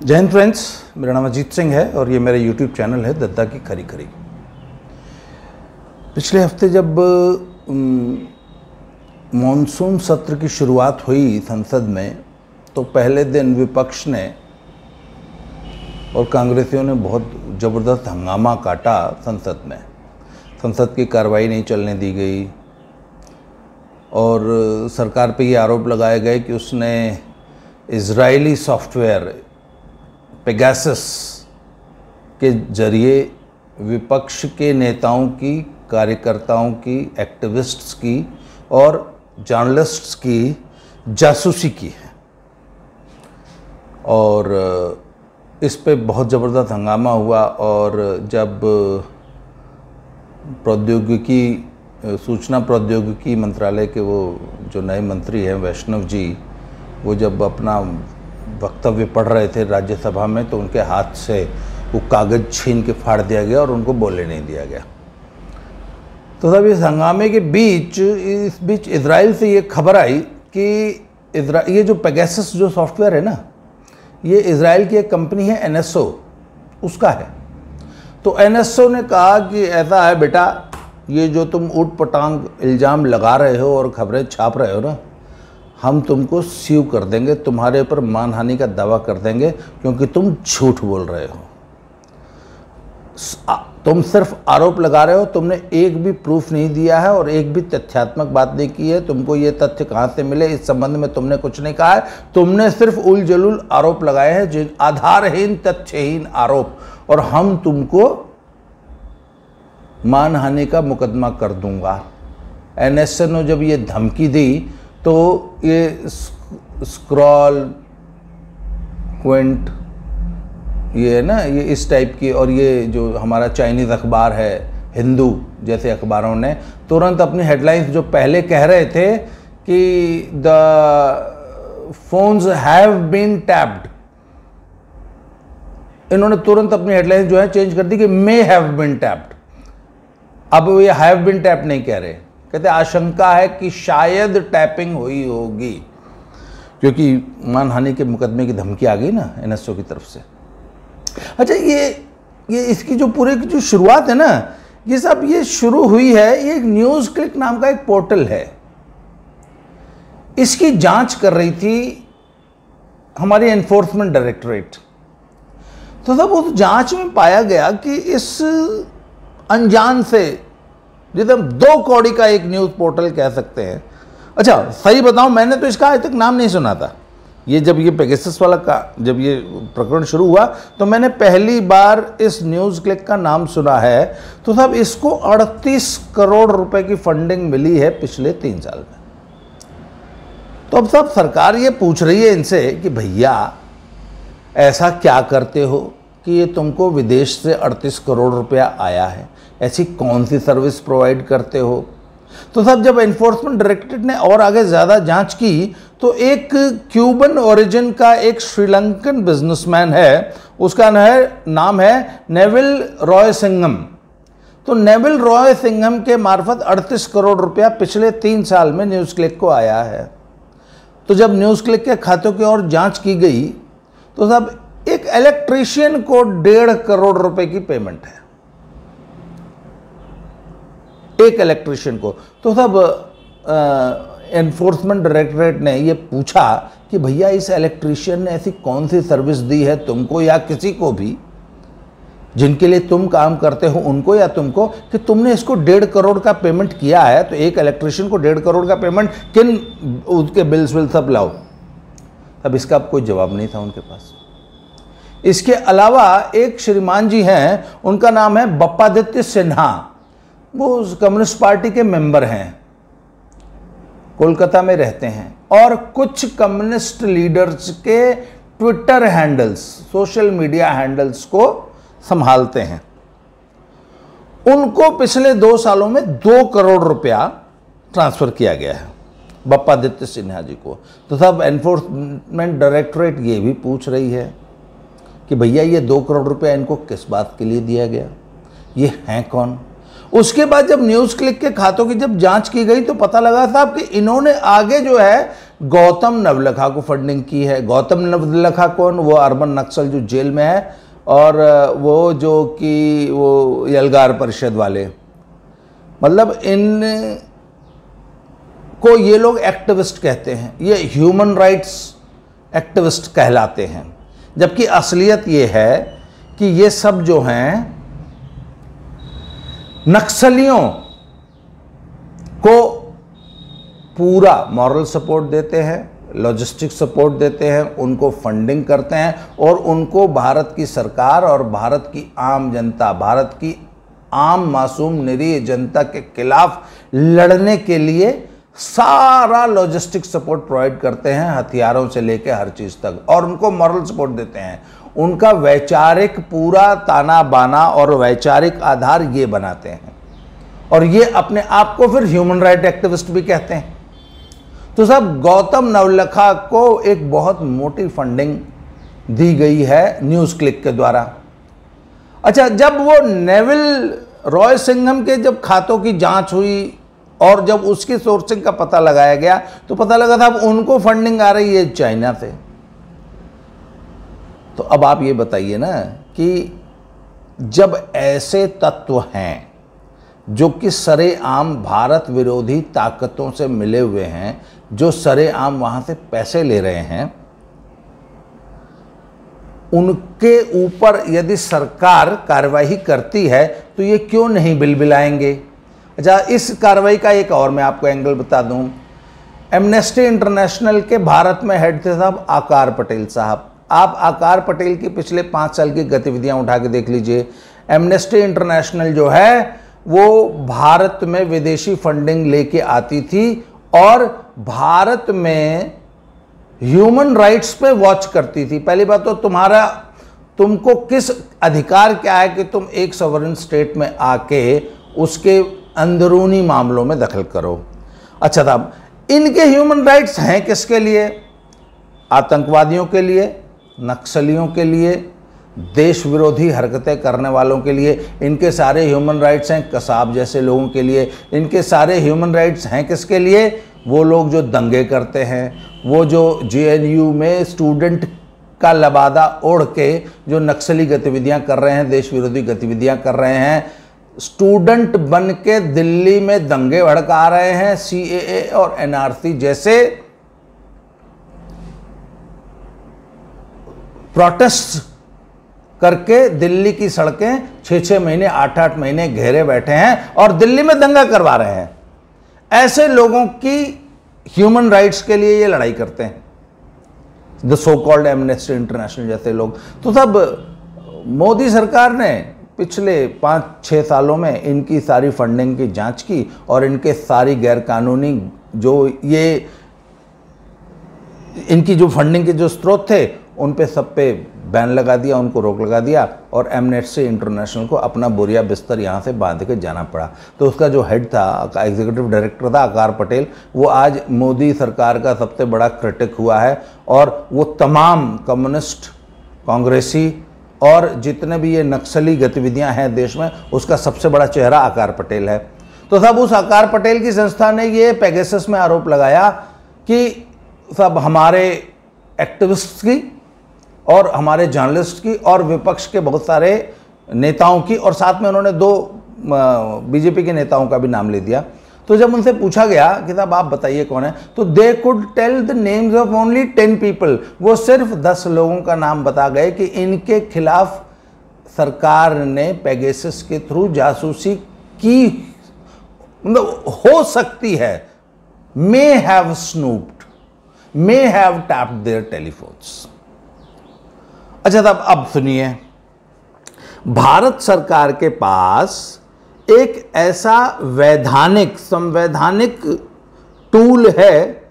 जय हिंद फ्रेंड्स, मेरा नाम अजीत सिंह है और ये मेरा यूट्यूब चैनल है दद्दा की खरी खरी। पिछले हफ्ते जब मॉनसून सत्र की शुरुआत हुई संसद में, तो पहले दिन विपक्ष ने और कांग्रेसियों ने बहुत ज़बरदस्त हंगामा काटा संसद में। संसद की कार्रवाई नहीं चलने दी गई और सरकार पे ये आरोप लगाए गए कि उसने इजरायली सॉफ्टवेयर पेगासस के जरिए विपक्ष के नेताओं की, कार्यकर्ताओं की, एक्टिविस्ट्स की और जर्नलिस्ट्स की जासूसी की है। और इस पे बहुत ज़बरदस्त हंगामा हुआ। और जब सूचना प्रौद्योगिकी मंत्रालय के वो जो नए मंत्री हैं वैष्णव जी, वो जब अपना वक्तव्य पढ़ रहे थे राज्यसभा में, तो उनके हाथ से वो कागज़ छीन के फाड़ दिया गया और उनको बोलने नहीं दिया गया। तो तब इस हंगामे के बीच इजराइल से ये खबर आई कि ये जो पेगासस जो सॉफ्टवेयर है ना, ये इजराइल की एक कंपनी है NSO, उसका है। तो NSO ने कहा कि ऐसा है बेटा, ये जो तुम ऊट पटांग इल्ज़ाम लगा रहे हो और खबरें छाप रहे हो ना, हम तुमको स्यू कर देंगे, तुम्हारे ऊपर मानहानि का दावा कर देंगे, क्योंकि तुम झूठ बोल रहे हो। तुम सिर्फ आरोप लगा रहे हो, तुमने एक भी प्रूफ नहीं दिया है और एक भी तथ्यात्मक बात नहीं की है। तुमको ये तथ्य कहाँ से मिले, इस संबंध में तुमने कुछ नहीं कहा है। तुमने सिर्फ उल जलूल आरोप लगाए हैं, जिन आधारहीन, तथ्यहीन आरोप, और हम तुमको मानहानि का मुकदमा कर दूंगा। NSO ने जब ये धमकी दी तो ये स्क्रॉल क्विंट, ये है ना, ये इस टाइप की, और ये जो हमारा चाइनीज़ अखबार है हिंदू जैसे अखबारों ने तुरंत अपनी हेडलाइंस जो पहले कह रहे थे कि the phones have been tapped, इन्होंने तुरंत अपनी हेडलाइंस जो है चेंज कर दी कि मे हैव बीन टैप्ड। अब ये हैव बीन टैप्ड नहीं कह रहे, कहते आशंका है कि शायद टैपिंग हुई होगी, क्योंकि मानहानि के मुकदमे की धमकी आ गई ना NSO की तरफ से। अच्छा, ये इसकी जो पूरे की जो शुरुआत है ना, ये सब ये शुरू हुई है, ये एक न्यूज़ क्लिक नाम का एक पोर्टल है, इसकी जांच कर रही थी हमारी एनफोर्समेंट डायरेक्टरेट। तो तब उस जांच में पाया गया कि इस अनजान से, जिसे हम 2 कौड़ी का एक न्यूज़ पोर्टल कह सकते हैं। अच्छा, सही बताऊं, मैंने तो इसका आज तक नाम नहीं सुना था। ये जब ये पेगासस वाला का जब ये प्रकरण शुरू हुआ, तो मैंने पहली बार इस न्यूज़ क्लिक का नाम सुना है। तो तब इसको 38 करोड़ रुपए की फंडिंग मिली है पिछले 3 साल में। तो अब सब सरकार ये पूछ रही है इनसे कि भैया ऐसा क्या करते हो कि ये तुमको विदेश से 38 करोड़ रुपया आया है, ऐसी कौन सी सर्विस प्रोवाइड करते हो। तो सब जब एनफोर्समेंट डायरेक्टरेट ने और आगे ज़्यादा जांच की, तो एक क्यूबन ओरिजिन का एक श्रीलंकन बिजनेसमैन है, उसका नाम है नेविल रॉयसिंघम। तो नेविल रॉयसिंघम के मार्फत 38 करोड़ रुपया पिछले 3 साल में न्यूज़ क्लिक को आया है। तो जब न्यूज़ क्लिक के खातों की और जांच की गई, तो सब एक इलेक्ट्रीशियन को 1.5 करोड़ रुपए की पेमेंट है, एक इलेक्ट्रीशियन को। तो सब एनफोर्समेंट डायरेक्टरेट ने ये पूछा कि भैया इस इलेक्ट्रीशियन ने ऐसी कौन सी सर्विस दी है तुमको या किसी को भी, जिनके लिए तुम काम करते हो, उनको या तुमको, कि तुमने इसको 1.5 करोड़ का पेमेंट किया है। तो एक इलेक्ट्रीशियन को 1.5 करोड़ का पेमेंट, किन उसके बिल्स विल सब लाओ। अब इसका अब कोई जवाब नहीं था उनके पास। इसके अलावा एक श्रीमान जी हैं, उनका नाम है बप्पादित्य सिन्हा, वो कम्युनिस्ट पार्टी के मेंबर हैं, कोलकाता में रहते हैं, और कुछ कम्युनिस्ट लीडर्स के Twitter handles, social media handles को संभालते हैं। उनको पिछले 2 सालों में 2 करोड़ रुपया ट्रांसफर किया गया है बप्पादित्य सिन्हा जी को। तो सब एनफोर्समेंट डायरेक्टरेट ये भी पूछ रही है कि भैया ये 2 करोड़ रुपया इनको किस बात के लिए दिया गया, ये हैं कौन। उसके बाद जब न्यूज़ क्लिक के खातों की जब जांच की गई, तो पता लगा साहब कि इन्होंने आगे जो है गौतम नवलखा को फंडिंग की है। गौतम नवलखा कौन? वो अर्बन नक्सल जो जेल में है, और वो जो कि वो यलगार परिषद वाले, मतलब इन को ये लोग एक्टिविस्ट कहते हैं, ये ह्यूमन राइट्स एक्टिविस्ट कहलाते हैं। जबकि असलियत ये है कि ये सब जो हैं नक्सलियों को पूरा मॉरल सपोर्ट देते हैं, लॉजिस्टिक सपोर्ट देते हैं, उनको फंडिंग करते हैं, और उनको भारत की सरकार और भारत की आम जनता, भारत की आम मासूम निरीह जनता के खिलाफ लड़ने के लिए सारा लॉजिस्टिक सपोर्ट प्रोवाइड करते हैं, हथियारों से लेकर हर चीज़ तक, और उनको मॉरल सपोर्ट देते हैं। उनका वैचारिक पूरा ताना बाना और वैचारिक आधार ये बनाते हैं, और ये अपने आप को फिर ह्यूमन राइट एक्टिविस्ट भी कहते हैं। तो साहब गौतम नवलखा को एक बहुत मोटी फंडिंग दी गई है न्यूज़ क्लिक के द्वारा। अच्छा, जब वो नेविल रॉय सिंघम के जब खातों की जांच हुई और जब उसकी सोर्सिंग का पता लगाया गया, तो पता लगा था अब उनको फंडिंग आ रही है चाइना से। तो अब आप ये बताइए ना कि जब ऐसे तत्व हैं जो कि सरेआम भारत विरोधी ताकतों से मिले हुए हैं, जो सरेआम वहां से पैसे ले रहे हैं, उनके ऊपर यदि सरकार कार्रवाई करती है तो ये क्यों नहीं बिलबिलाएंगे? अच्छा, इस कार्रवाई का एक और मैं आपको एंगल बता दूं। एमनेस्टी इंटरनेशनल के भारत में हेड थे साहब आकार पटेल साहब। आप आकार पटेल की पिछले 5 साल की गतिविधियां उठा के देख लीजिए। एमनेस्टी इंटरनेशनल जो है वो भारत में विदेशी फंडिंग लेके आती थी और भारत में ह्यूमन राइट्स पे वॉच करती थी। पहली बात तो तुमको किस अधिकार क्या है कि तुम एक सॉवरेन स्टेट में आके उसके अंदरूनी मामलों में दखल करो। अच्छा साहब, इनके ह्यूमन राइट्स हैं किसके लिए? आतंकवादियों के लिए, नक्सलियों के लिए, देश विरोधी हरकतें करने वालों के लिए। इनके सारे ह्यूमन राइट्स हैं कसाब जैसे लोगों के लिए। इनके सारे ह्यूमन राइट्स हैं किसके लिए? वो लोग जो दंगे करते हैं, वो जो JNU में स्टूडेंट का लबादा ओढ़ के जो नक्सली गतिविधियां कर रहे हैं, देश विरोधी गतिविधियां कर रहे हैं, स्टूडेंट बन के दिल्ली में दंगे भड़का रहे हैं, CAA और NRC जैसे प्रोटेस्ट करके दिल्ली की सड़कें 6-6 महीने 8-8 महीने घेरे बैठे हैं और दिल्ली में दंगा करवा रहे हैं। ऐसे लोगों की ह्यूमन राइट्स के लिए ये लड़ाई करते हैं, the so called amnesty international जैसे लोग। तो तब मोदी सरकार ने पिछले 5-6 सालों में इनकी सारी फंडिंग की जांच की और इनके सारी गैरकानूनी जो ये इनकी जो फंडिंग के जो स्रोत थे उन पे सब पे बैन लगा दिया, उनको रोक लगा दिया, और एमनेस्टी इंटरनेशनल को अपना बोरिया बिस्तर यहाँ से बांध के जाना पड़ा। तो उसका जो हेड था, एग्जीक्यूटिव डायरेक्टर था आकार पटेल, वो आज मोदी सरकार का सबसे बड़ा क्रिटिक हुआ है, और वो तमाम कम्युनिस्ट, कांग्रेसी और जितने भी ये नक्सली गतिविधियां हैं देश में, उसका सबसे बड़ा चेहरा आकार पटेल है। तो सब उस आकार पटेल की संस्था ने ये पेगासस में आरोप लगाया कि सब हमारे एक्टिविस्ट की और हमारे जर्नलिस्ट की और विपक्ष के बहुत सारे नेताओं की, और साथ में उन्होंने 2 बीजेपी के नेताओं का भी नाम ले दिया। तो जब उनसे पूछा गया कि साहब आप बताइए कौन है, तो they could tell the names of only 10 people. वो सिर्फ 10 लोगों का नाम बता गए कि इनके खिलाफ सरकार ने पेगासस के थ्रू जासूसी की, मतलब हो सकती है, may have snooped, may have tapped their telephones. अच्छा साहब, अब सुनिए, भारत सरकार के पास एक ऐसा वैधानिक संवैधानिक टूल है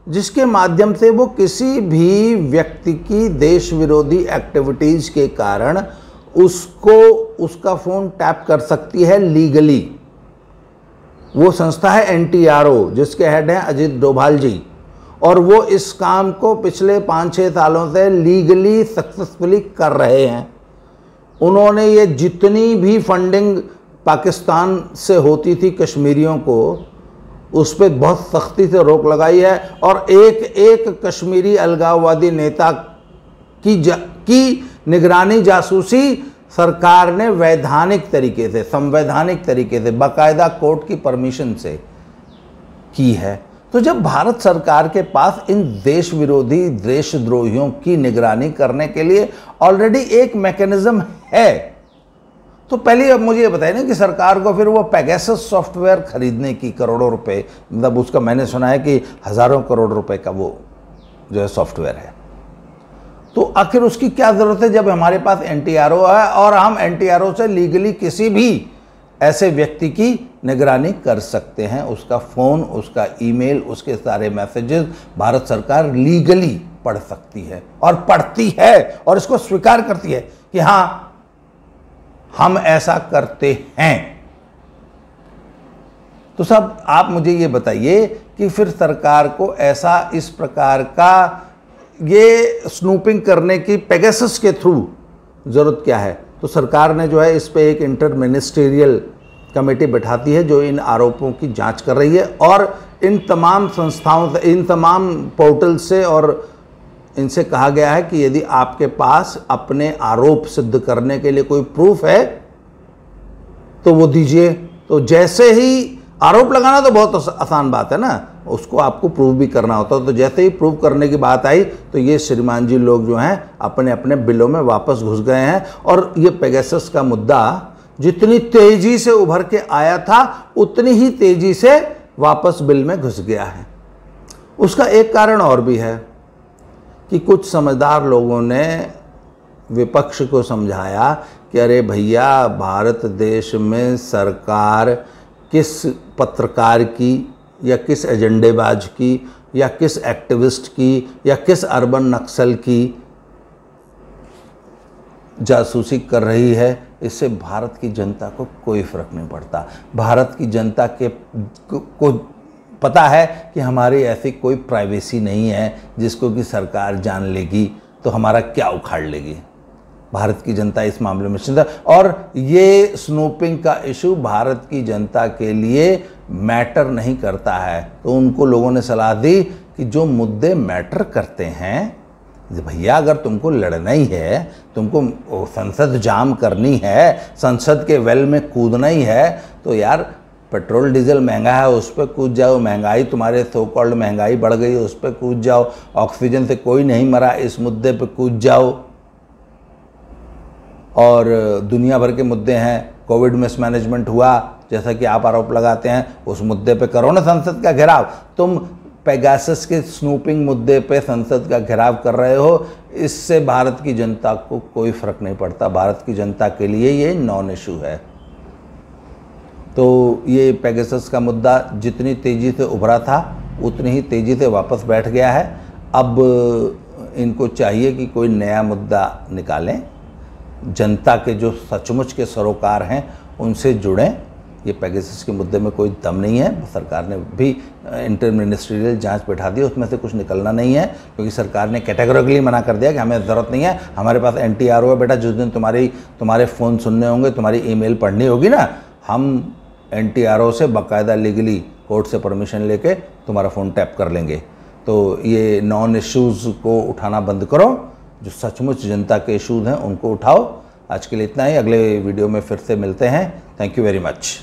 जिसके माध्यम से वो किसी भी व्यक्ति की देश विरोधी एक्टिविटीज के कारण उसको उसका फोन टैप कर सकती है लीगली। वो संस्था है NTRO, जिसके हेड हैं अजित डोभाल जी, और वो इस काम को पिछले 5-6 सालों से लीगली सक्सेसफुली कर रहे हैं। उन्होंने ये जितनी भी फंडिंग पाकिस्तान से होती थी कश्मीरियों को, उस पर बहुत सख्ती से रोक लगाई है और एक एक कश्मीरी अलगाववादी नेता की निगरानी जासूसी सरकार ने वैधानिक तरीके से, संवैधानिक तरीके से, बाकायदा कोर्ट की परमिशन से की है। तो जब भारत सरकार के पास इन देश विरोधी, देशद्रोहियों की निगरानी करने के लिए ऑलरेडी एक मैकेनिज्म है, तो पहले अब मुझे ये बताइए ना कि सरकार को फिर वो पेगासस सॉफ्टवेयर खरीदने की करोड़ों रुपए, मतलब उसका मैंने सुना है कि हज़ारों करोड़ रुपए का वो जो है सॉफ्टवेयर है, तो आखिर उसकी क्या ज़रूरत है जब हमारे पास NTRO है और हम NTRO से लीगली किसी भी ऐसे व्यक्ति की निगरानी कर सकते हैं। उसका फ़ोन, उसका ईमेल, उसके सारे मैसेजेस भारत सरकार लीगली पढ़ सकती है और पढ़ती है और इसको स्वीकार करती है कि हाँ हम ऐसा करते हैं। तो साहब आप मुझे ये बताइए कि फिर सरकार को ऐसा इस प्रकार का ये स्नूपिंग करने की पेगासस के थ्रू ज़रूरत क्या है? तो सरकार ने जो है इस पे एक इंटर मिनिस्ट्रियल कमेटी बैठाती है जो इन आरोपों की जांच कर रही है और इन तमाम संस्थाओं से, इन तमाम पोर्टल से और इनसे कहा गया है कि यदि आपके पास अपने आरोप सिद्ध करने के लिए कोई प्रूफ है तो वो दीजिए। तो जैसे ही आरोप लगाना तो बहुत आसान बात है ना, उसको आपको प्रूव भी करना होता है। तो जैसे ही प्रूव करने की बात आई तो ये श्रीमान जी लोग जो हैं अपने अपने बिलों में वापस घुस गए हैं और ये पेगासस का मुद्दा जितनी तेजी से उभर के आया था उतनी ही तेजी से वापस बिल में घुस गया है। उसका एक कारण और भी है कि कुछ समझदार लोगों ने विपक्ष को समझाया कि अरे भैया, भारत देश में सरकार किस पत्रकार की या किस एजेंडेबाज की या किस एक्टिविस्ट की या किस अर्बन नक्सल की जासूसी कर रही है, इससे भारत की जनता को कोई फर्क नहीं पड़ता। भारत की जनता को पता है कि हमारी ऐसी कोई प्राइवेसी नहीं है जिसको कि सरकार जान लेगी तो हमारा क्या उखाड़ लेगी। भारत की जनता इस मामले में चिंता, और ये स्नूपिंग का इशू भारत की जनता के लिए मैटर नहीं करता है। तो उनको लोगों ने सलाह दी कि जो मुद्दे मैटर करते हैं, भैया अगर तुमको लड़ना ही है, तुमको संसद जाम करनी है, संसद के वेल में कूदना ही है, तो यार पेट्रोल डीजल महंगा है उस पर कूद जाओ, महंगाई तुम्हारे सो कॉल्ड महंगाई बढ़ गई उस पर कूद जाओ, ऑक्सीजन से कोई नहीं मरा इस मुद्दे पे कूद जाओ, और दुनिया भर के मुद्दे हैं, कोविड मिसमैनेजमेंट हुआ जैसा कि आप आरोप लगाते हैं, उस मुद्दे पे करो ना संसद का घेराव। तुम पेगासस के स्नूपिंग मुद्दे पे संसद का घेराव कर रहे हो, इससे भारत की जनता को कोई फर्क नहीं पड़ता। भारत की जनता के लिए ये नॉन इशू है। तो ये पेगासस का मुद्दा जितनी तेज़ी से उभरा था उतनी ही तेज़ी से वापस बैठ गया है। अब इनको चाहिए कि कोई नया मुद्दा निकालें, जनता के जो सचमुच के सरोकार हैं उनसे जुड़ें। ये पेगासस के मुद्दे में कोई दम नहीं है। सरकार ने भी इंटर मिनिस्ट्रियल जांच बैठा दी, उसमें से कुछ निकलना नहीं है, क्योंकि सरकार ने कैटेगोरिकली मना कर दिया कि हमें ज़रूरत नहीं है, हमारे पास NTRO है बेटा। जिस दिन तुम्हारे फ़ोन सुनने होंगे, तुम्हारी ईमेल पढ़नी होगी ना, हम NTRO से बाकायदा लीगली कोर्ट से परमिशन लेके तुम्हारा फ़ोन टैप कर लेंगे। तो ये नॉन इश्यूज़ को उठाना बंद करो, जो सचमुच जनता के इश्यूज़ हैं उनको उठाओ। आज के लिए इतना ही, अगले वीडियो में फिर से मिलते हैं। Thank you very much.